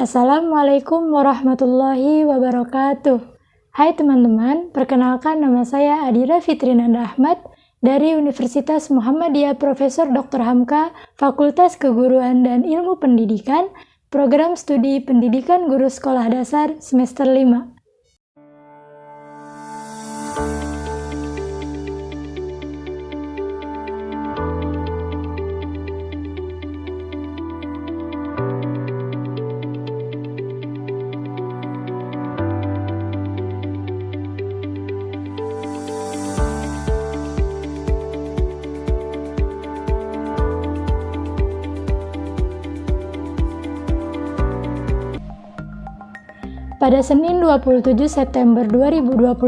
Assalamualaikum warahmatullahi wabarakatuh. Hai teman-teman, perkenalkan nama saya Adira Fitrinanda Ahmad dari Universitas Muhammadiyah Profesor Dr. Hamka, Fakultas Keguruan dan Ilmu Pendidikan, Program Studi Pendidikan Guru Sekolah Dasar semester 5. Pada Senin 27 September 2021,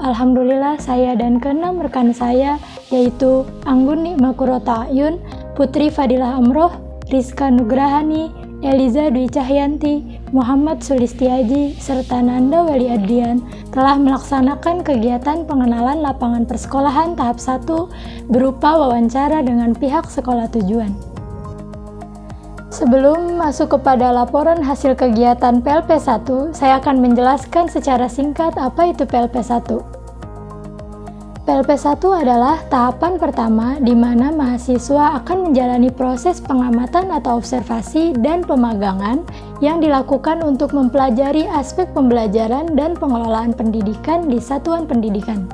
Alhamdulillah saya dan ke-6 rekan saya, yaitu Anggun Nikmakuro Ta'yun, Putri Fadilah Amroh, Rizka Nugrahani, Eliza Dwi Cahyanti, Muhammad Sulistiaji, serta Nanda Wali Adrian telah melaksanakan kegiatan pengenalan lapangan persekolahan tahap 1 berupa wawancara dengan pihak sekolah tujuan. Sebelum masuk kepada laporan hasil kegiatan PLP1, saya akan menjelaskan secara singkat apa itu PLP1. PLP1 adalah tahapan pertama di mana mahasiswa akan menjalani proses pengamatan atau observasi dan pemagangan yang dilakukan untuk mempelajari aspek pembelajaran dan pengelolaan pendidikan di satuan pendidikan.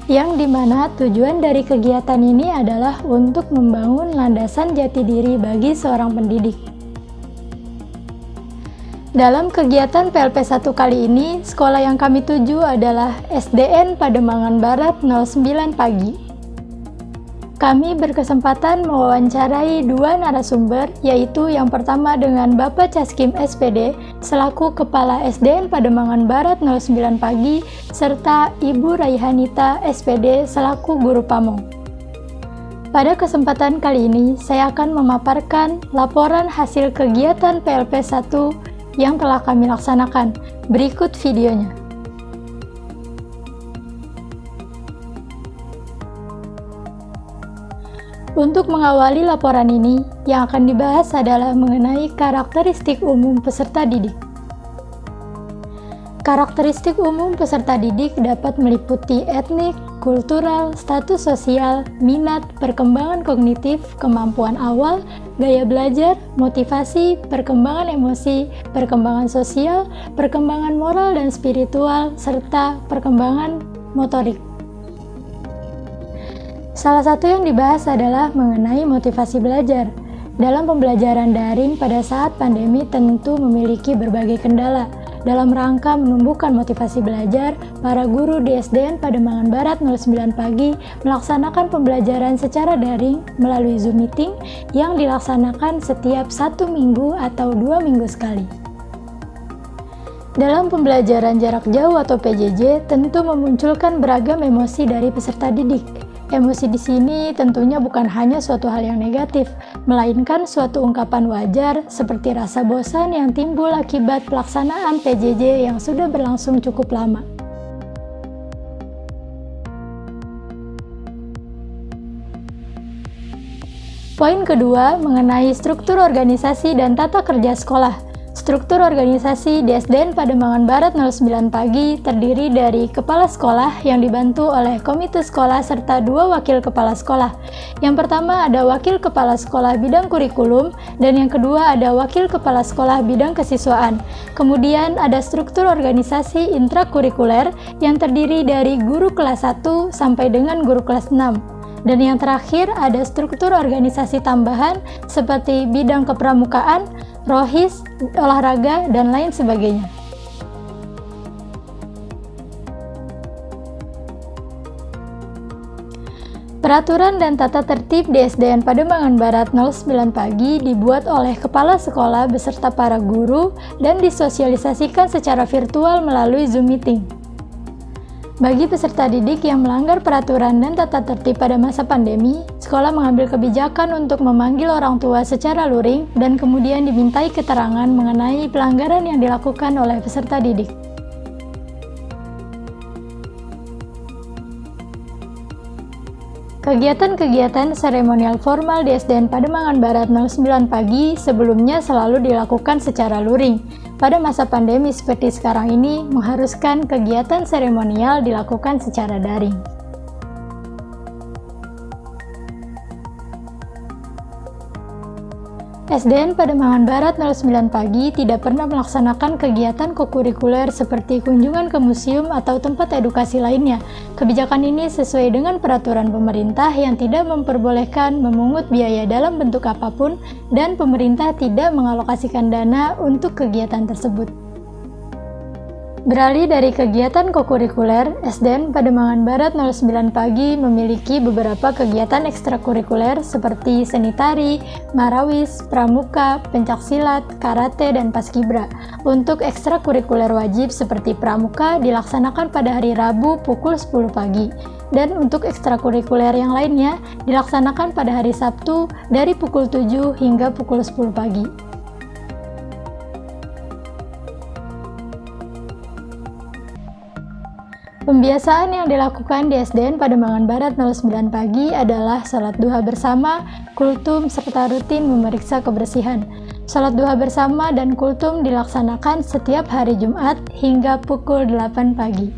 Yang dimana tujuan dari kegiatan ini adalah untuk membangun landasan jati diri bagi seorang pendidik. Dalam kegiatan PLP1 kali ini, sekolah yang kami tuju adalah SDN Pademangan Barat 09 Pagi. Kami berkesempatan mewawancarai dua narasumber, yaitu yang pertama dengan Bapak Caskim SPD selaku Kepala SDN Pademangan Barat 09 Pagi, serta Ibu Raihanita SPD selaku Guru Pamong. Pada kesempatan kali ini, saya akan memaparkan laporan hasil kegiatan PLP1 yang telah kami laksanakan. Berikut videonya. Untuk mengawali laporan ini, yang akan dibahas adalah mengenai karakteristik umum peserta didik. Karakteristik umum peserta didik dapat meliputi etnik, kultural, status sosial, minat, perkembangan kognitif, kemampuan awal, gaya belajar, motivasi, perkembangan emosi, perkembangan sosial, perkembangan moral dan spiritual, serta perkembangan motorik. Salah satu yang dibahas adalah mengenai motivasi belajar. Dalam pembelajaran daring pada saat pandemi tentu memiliki berbagai kendala. Dalam rangka menumbuhkan motivasi belajar, para guru di SDN Pademangan Barat 09 Pagi melaksanakan pembelajaran secara daring melalui Zoom Meeting yang dilaksanakan setiap 1 minggu atau 2 minggu sekali. Dalam pembelajaran jarak jauh atau PJJ tentu memunculkan beragam emosi dari peserta didik. Emosi di sini tentunya bukan hanya suatu hal yang negatif, melainkan suatu ungkapan wajar seperti rasa bosan yang timbul akibat pelaksanaan PJJ yang sudah berlangsung cukup lama. Poin kedua mengenai struktur organisasi dan tata kerja sekolah. Struktur organisasi di SDN Pademangan Barat 09 Pagi terdiri dari kepala sekolah yang dibantu oleh komite sekolah serta 2 wakil kepala sekolah. Yang pertama ada wakil kepala sekolah bidang kurikulum dan yang kedua ada wakil kepala sekolah bidang kesiswaan. Kemudian ada struktur organisasi intrakurikuler yang terdiri dari guru kelas 1 sampai dengan guru kelas 6. Dan yang terakhir ada struktur organisasi tambahan seperti bidang kepramukaan, rohis, olahraga, dan lain sebagainya. Peraturan dan tata tertib di SDN Pademangan Barat 09 Pagi dibuat oleh kepala sekolah beserta para guru dan disosialisasikan secara virtual melalui Zoom Meeting. Bagi peserta didik yang melanggar peraturan dan tata tertib pada masa pandemi, sekolah mengambil kebijakan untuk memanggil orang tua secara luring dan kemudian dimintai keterangan mengenai pelanggaran yang dilakukan oleh peserta didik. Kegiatan-kegiatan seremonial formal di SDN Pademangan Barat 09 pagi sebelumnya selalu dilakukan secara luring. Pada masa pandemi seperti sekarang ini, mengharuskan kegiatan seremonial dilakukan secara daring. SDN Pademangan Barat 09 pagi tidak pernah melaksanakan kegiatan kokurikuler seperti kunjungan ke museum atau tempat edukasi lainnya. Kebijakan ini sesuai dengan peraturan pemerintah yang tidak memperbolehkan memungut biaya dalam bentuk apapun dan pemerintah tidak mengalokasikan dana untuk kegiatan tersebut. Beralih dari kegiatan kokurikuler, SDN Pademangan Barat 09 pagi memiliki beberapa kegiatan ekstrakurikuler seperti seni tari, marawis, pramuka, pencaksilat, karate, dan paskibra. Untuk ekstrakurikuler wajib seperti pramuka dilaksanakan pada hari Rabu pukul 10 pagi. Dan untuk ekstrakurikuler yang lainnya dilaksanakan pada hari Sabtu dari pukul 7 hingga pukul 10 pagi. Pembiasaan yang dilakukan di SDN Pademangan Barat 09 pagi adalah sholat duha bersama, kultum, serta rutin memeriksa kebersihan. Sholat duha bersama dan kultum dilaksanakan setiap hari Jumat hingga pukul 8 pagi.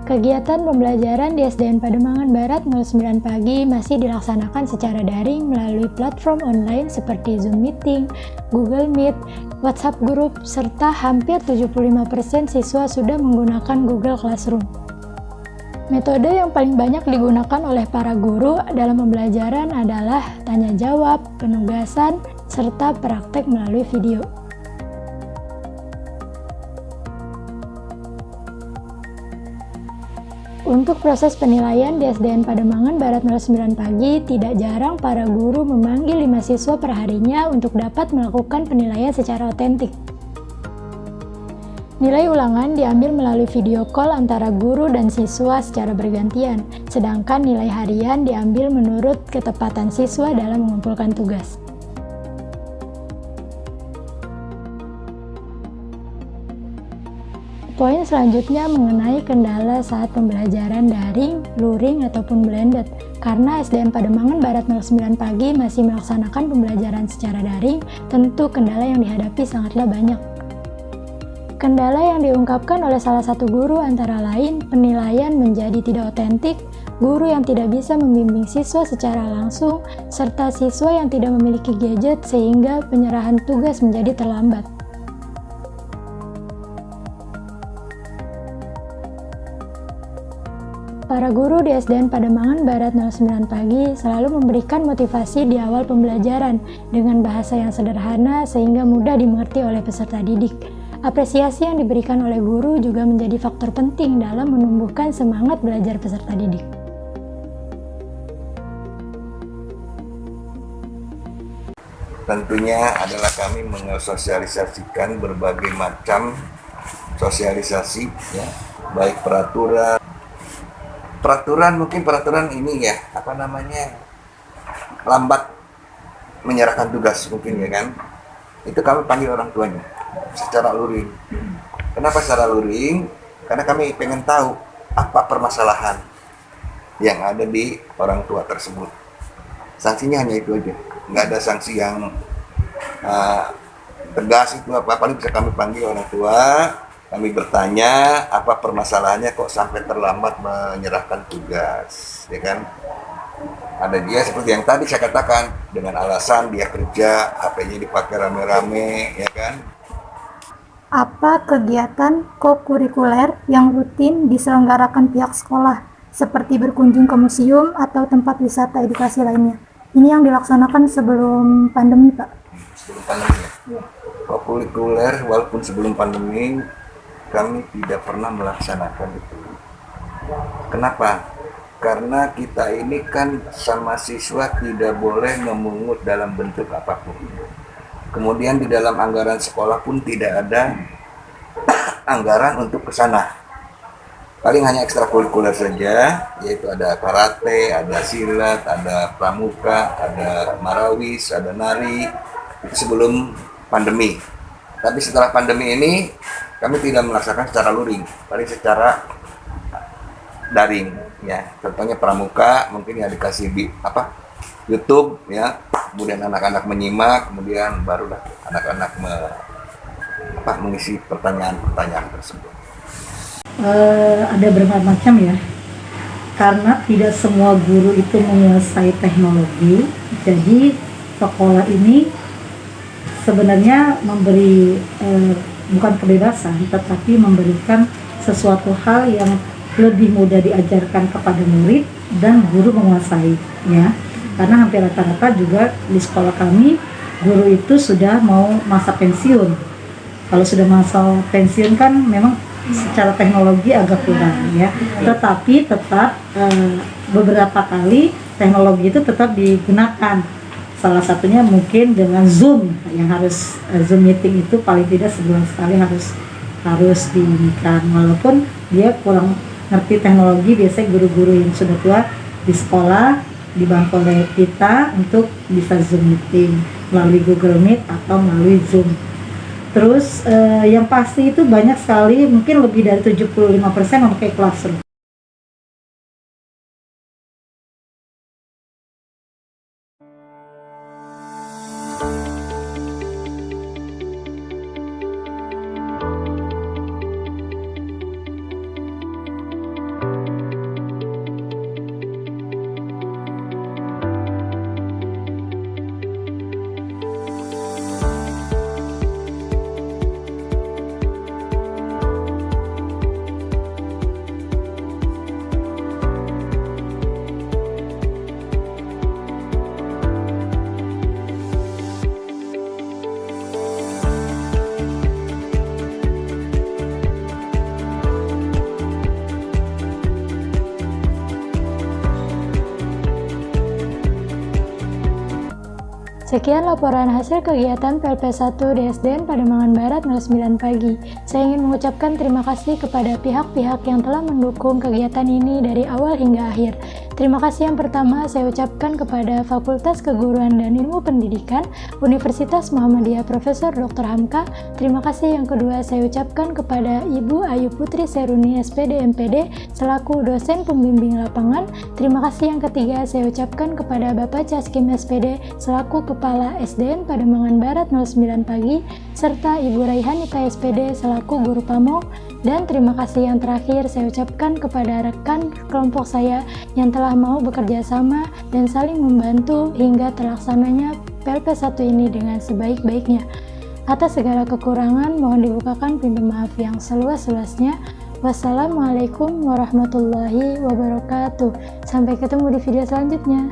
Kegiatan pembelajaran di SDN Pademangan Barat 09 pagi masih dilaksanakan secara daring melalui platform online seperti Zoom Meeting, Google Meet, WhatsApp Group, serta hampir 75% siswa sudah menggunakan Google Classroom. Metode yang paling banyak digunakan oleh para guru dalam pembelajaran adalah tanya jawab, penugasan, serta praktek melalui video. Untuk proses penilaian di SDN Pademangan Barat 09 pagi, tidak jarang para guru memanggil 5 siswa per harinya untuk dapat melakukan penilaian secara otentik. Nilai ulangan diambil melalui video call antara guru dan siswa secara bergantian, sedangkan nilai harian diambil menurut ketepatan siswa dalam mengumpulkan tugas. Poin selanjutnya mengenai kendala saat pembelajaran daring, luring, ataupun blended. Karena SDN Pademangan Barat 09 pagi masih melaksanakan pembelajaran secara daring, tentu kendala yang dihadapi sangatlah banyak. Kendala yang diungkapkan oleh salah satu guru antara lain penilaian menjadi tidak otentik, guru yang tidak bisa membimbing siswa secara langsung, serta siswa yang tidak memiliki gadget sehingga penyerahan tugas menjadi terlambat. Para guru di SDN Pademangan Barat 09 pagi selalu memberikan motivasi di awal pembelajaran dengan bahasa yang sederhana sehingga mudah dimengerti oleh peserta didik. Apresiasi yang diberikan oleh guru juga menjadi faktor penting dalam menumbuhkan semangat belajar peserta didik. Tentunya adalah kami mensosialisasikan berbagai macam sosialisasi, ya, baik peraturan ini ya, lambat menyerahkan tugas mungkin ya kan, itu kami panggil orang tuanya secara luring. Kenapa secara luring? Karena kami pengen tahu apa permasalahan yang ada di orang tua tersebut. Sanksinya hanya itu aja, nggak ada sanksi yang tegas itu apa, paling bisa kami panggil orang tua. Kami bertanya apa permasalahannya kok sampai terlambat menyerahkan tugas, ya kan? Ada dia seperti yang tadi saya katakan, dengan alasan dia kerja, HP-nya dipakai rame-rame, ya kan? Apa kegiatan kokurikuler yang rutin diselenggarakan pihak sekolah, seperti berkunjung ke museum atau tempat wisata edukasi lainnya? Ini yang dilaksanakan sebelum pandemi, Pak? Sebelum pandemi ya? Kokurikuler walaupun sebelum pandemi kami tidak pernah melaksanakan itu. Kenapa? Karena kita ini kan sama siswa tidak boleh memungut dalam bentuk apapun. Kemudian di dalam anggaran sekolah pun tidak ada anggaran untuk ke sana. Paling hanya ekstrakurikuler saja, yaitu ada karate, ada silat, ada pramuka, ada marawis, ada nari. Itu sebelum pandemi. Tapi setelah pandemi ini kami tidak melaksanakan secara luring, paling secara daring ya. Contohnya pramuka mungkin ya dikasih di YouTube ya, kemudian anak-anak menyimak, kemudian barulah anak-anak mengisi pertanyaan-pertanyaan tersebut. Ada berbagai macam ya, karena tidak semua guru itu menguasai teknologi. Jadi sekolah ini sebenarnya memberi bukan kebebasan, tetapi memberikan sesuatu hal yang lebih mudah diajarkan kepada murid dan guru menguasai ya. Karena hampir rata-rata juga di sekolah kami guru itu sudah mau masa pensiun. Kalau sudah masa pensiun kan memang secara teknologi agak kurang ya. Tetapi tetap beberapa kali teknologi itu tetap digunakan. Salah satunya mungkin dengan Zoom yang harus Zoom meeting itu paling tidak sebulan sekali harus diinikan. Walaupun dia kurang ngerti teknologi, biasanya guru-guru yang sudah tua di sekolah dibantu oleh kita untuk bisa Zoom meeting melalui Google Meet atau melalui Zoom. Terus yang pasti itu banyak sekali, mungkin lebih dari 75% memakai Classroom. Sekian laporan hasil kegiatan PLP1 DSDN Pademangan Barat 09 pagi. Saya ingin mengucapkan terima kasih kepada pihak-pihak yang telah mendukung kegiatan ini dari awal hingga akhir. Terima kasih yang pertama saya ucapkan kepada Fakultas Keguruan dan Ilmu Pendidikan Universitas Muhammadiyah Profesor Dr. Hamka. Terima kasih yang kedua saya ucapkan kepada Ibu Ayu Putri Seruni SPD MPD selaku dosen pembimbing lapangan. Terima kasih yang ketiga saya ucapkan kepada Bapak Caskim SPD selaku Kepala SDN Pademangan Barat 09 pagi serta Ibu Raihanita SPD selaku Guru Pamo. Dan terima kasih yang terakhir saya ucapkan kepada rekan kelompok saya yang telah mau bekerja sama dan saling membantu hingga terlaksananya PLP1 ini dengan sebaik-baiknya. Atas segala kekurangan mohon dibukakan pintu maaf yang seluas-luasnya. Wassalamualaikum warahmatullahi wabarakatuh. Sampai ketemu di video selanjutnya.